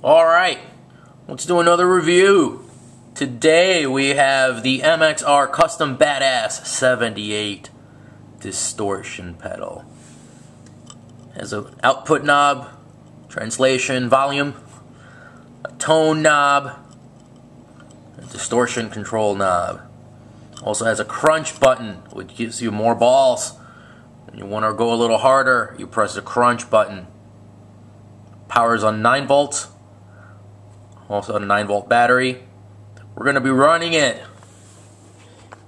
Alright, let's do another review. Today we have the MXR Custom Badass 78 Distortion pedal. Has an output knob, translation, volume, a tone knob, a distortion control knob. Also has a crunch button, which gives you more balls. When you want to go a little harder, you press the crunch button. Powers on 9 volts. Also a 9-volt battery. We're going to be running it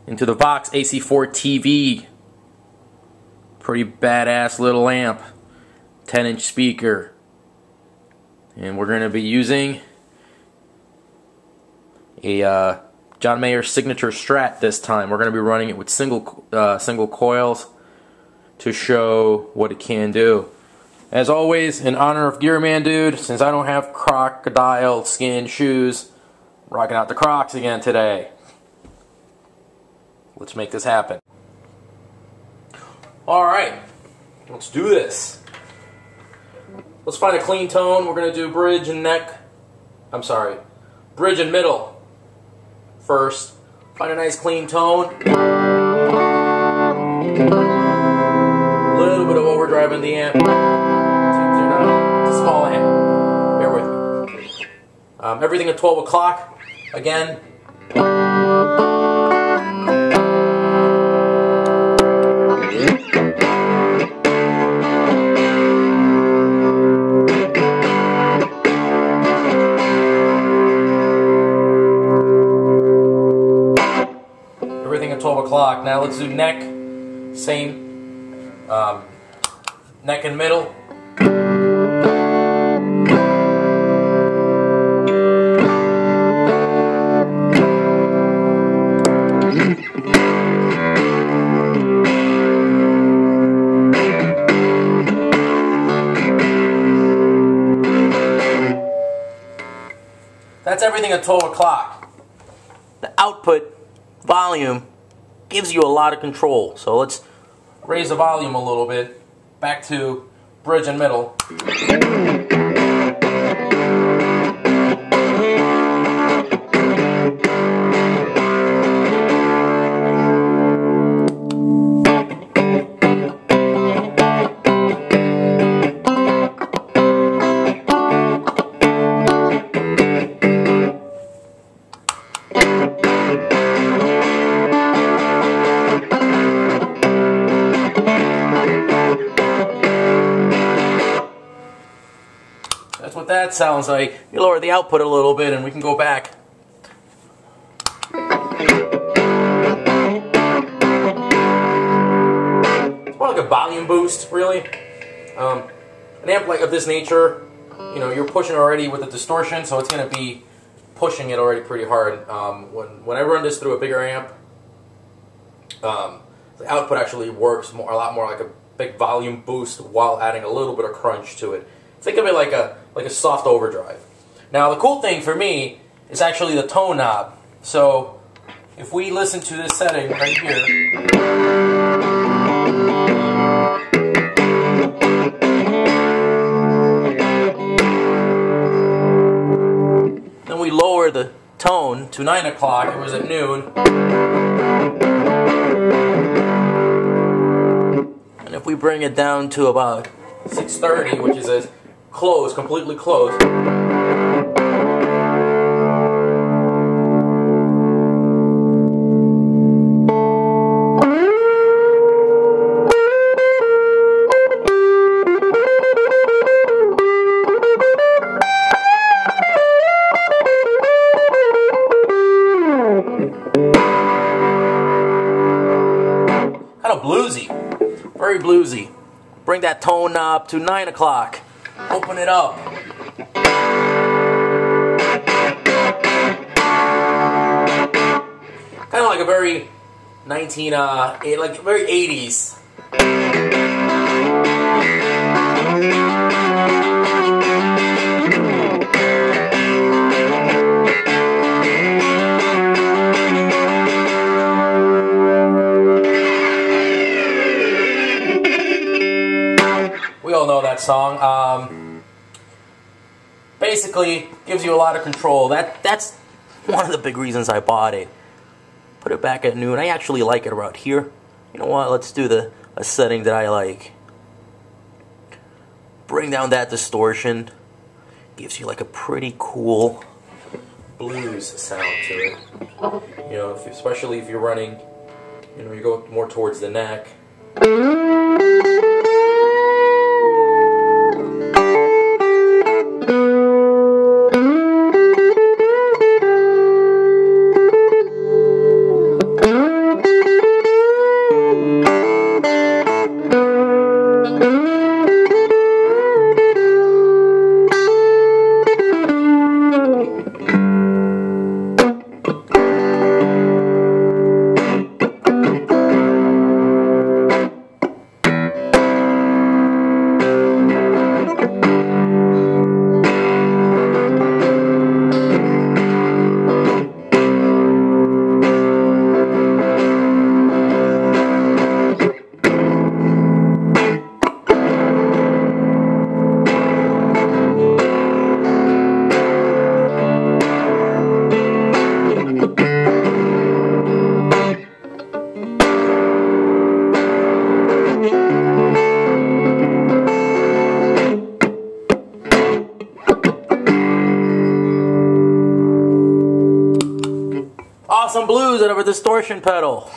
into the Vox AC4 TV. Pretty badass little amp. 10-inch speaker. And we're going to be using a John Mayer Signature Strat this time. We're going to be running it with single coils to show what it can do. As always, in honor of Gearman Dude, since I don't have crocodile skin shoes, rocking out the Crocs again today. Let's make this happen. Alright, let's do this. Let's find a clean tone. We're going to do bridge and neck. Bridge and middle first. Find a nice clean tone. A little bit of overdrive in the amp. It's a small amp. Bear with me. Everything at 12 o'clock. Again. Everything at 12 o'clock. Now let's do neck. Same. Neck and middle. That's everything at 12 o'clock. The output volume gives you a lot of control. So let's raise the volume a little bit. Back to bridge and middle. That's what that sounds like. You lower the output a little bit and we can go back. It's more like a volume boost, really. An amp like of this nature, you know, you're pushing already with the distortion, so it's going to be pushing it already pretty hard. When I run this through a bigger amp, the output actually works a lot more like a big volume boost while adding a little bit of crunch to it. Think of it like a soft overdrive. Now the cool thing for me is actually the tone knob. So if we listen to this setting right here, then we lower the tone to 9 o'clock. It was at noon. And if we bring it down to about 6:30, which is as closed, completely closed. Kind of bluesy, very bluesy. Bring that tone knob to 9 o'clock. Open it up. Kind of like a very like very 80s. We all know that song. basically gives you a lot of control. That's one of the big reasons I bought it. Put it back at noon. I actually like it around here. You know what? Let's do a setting that I like. Bring down that distortion. Gives you like a pretty cool blues sound to it. You know, especially if you're running, you know, you go more towards the neck. Awesome blues out of a distortion pedal.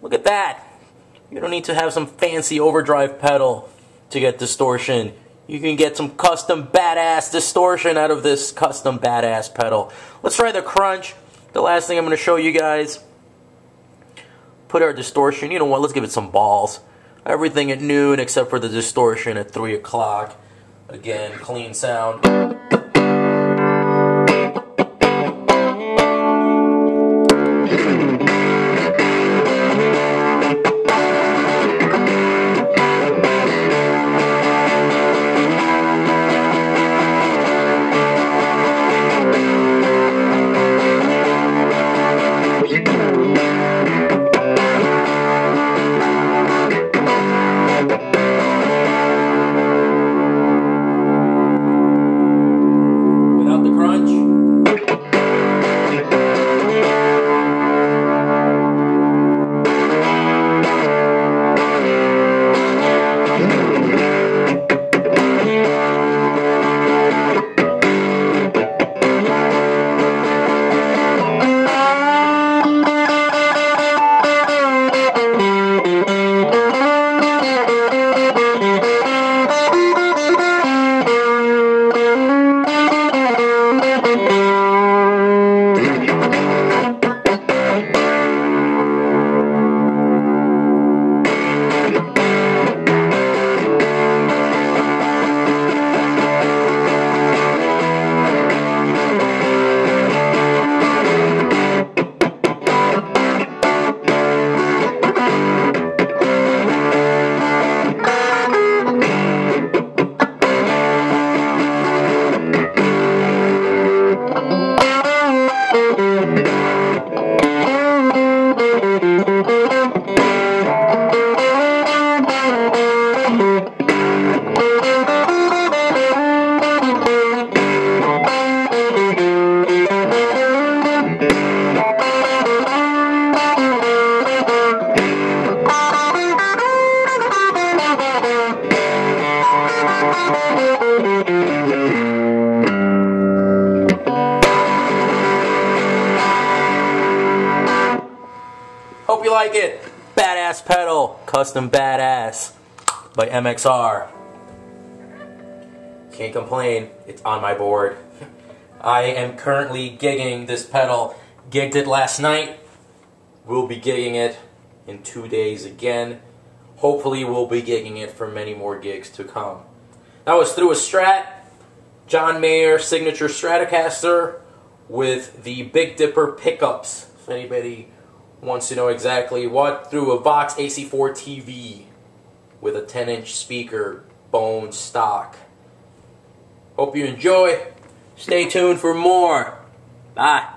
Look at that. You don't need to have some fancy overdrive pedal to get distortion. You can get some custom badass distortion out of this custom badass pedal. Let's try the crunch. The last thing I'm going to show you guys. Put our distortion. You know what? Let's give it some balls. Everything at noon except for the distortion at 3 o'clock. Again, clean sound. Hope you like it. Badass pedal, custom badass by MXR. Can't complain, it's on my board. I am currently gigging this pedal. Gigged it last night. We'll be gigging it in 2 days again. Hopefully we'll be gigging it for many more gigs to come. That was through a Strat, John Mayer signature Stratocaster with the Big Dipper pickups. If anybody wants to know exactly what, through a Vox AC4 TV with a 10-inch speaker, bone stock. Hope you enjoy. Stay tuned for more. Bye.